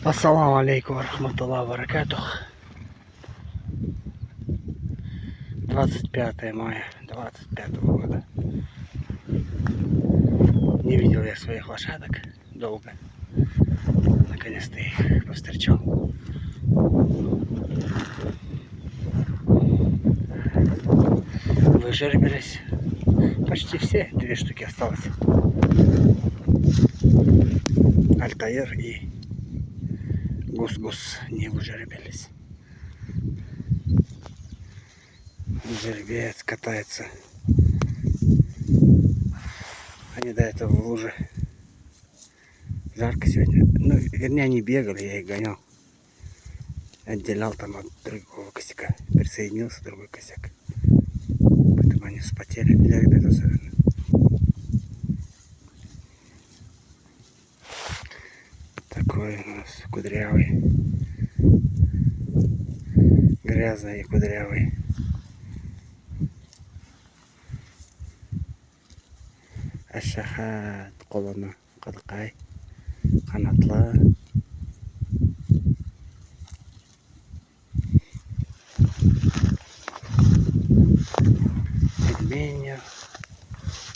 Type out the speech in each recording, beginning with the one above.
Ассаламу алейкум рахматуллахи баракатух. 25 мая 25 года. Не видел я своих лошадок долго. Наконец-то их повстречал. Выжербились. Почти все. 2 штуки осталось. Альтаир и Гус-Гус не выжербились. Жеребец катается. Они до этого в луже. Жарко сегодня. Ну, вернее, они бегали, я их гонял. Отделял там от другого косяка. Присоединился другой косяк. Поэтому они вспотели. Жеребец особенно. Такой у нас кудрявый. Грязный и кудрявый. Ашахат қолына қадықай, қанатлы. Пельмени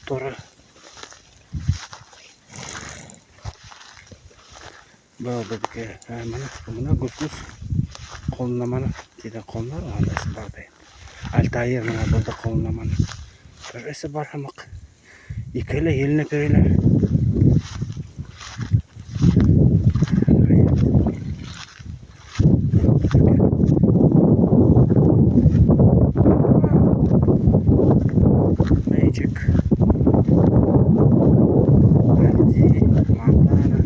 туры. Бұл бізге мына Гус-Гус қолына мана кейде қолына андайсы бардай. Альтаир мына болды қолына мана. Бірісі бар хамақ. Икелі еліне перелер. Мэйджик. Альди, Монтана.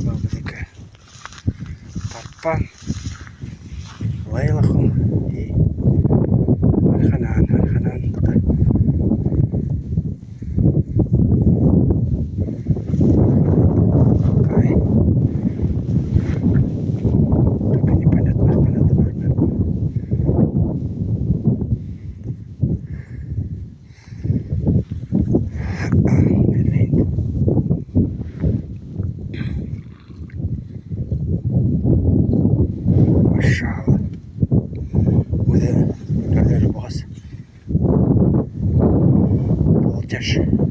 Бабрика. Парпан. Лейлаху. И Альханан. Машалла. وده هذا الباص. 13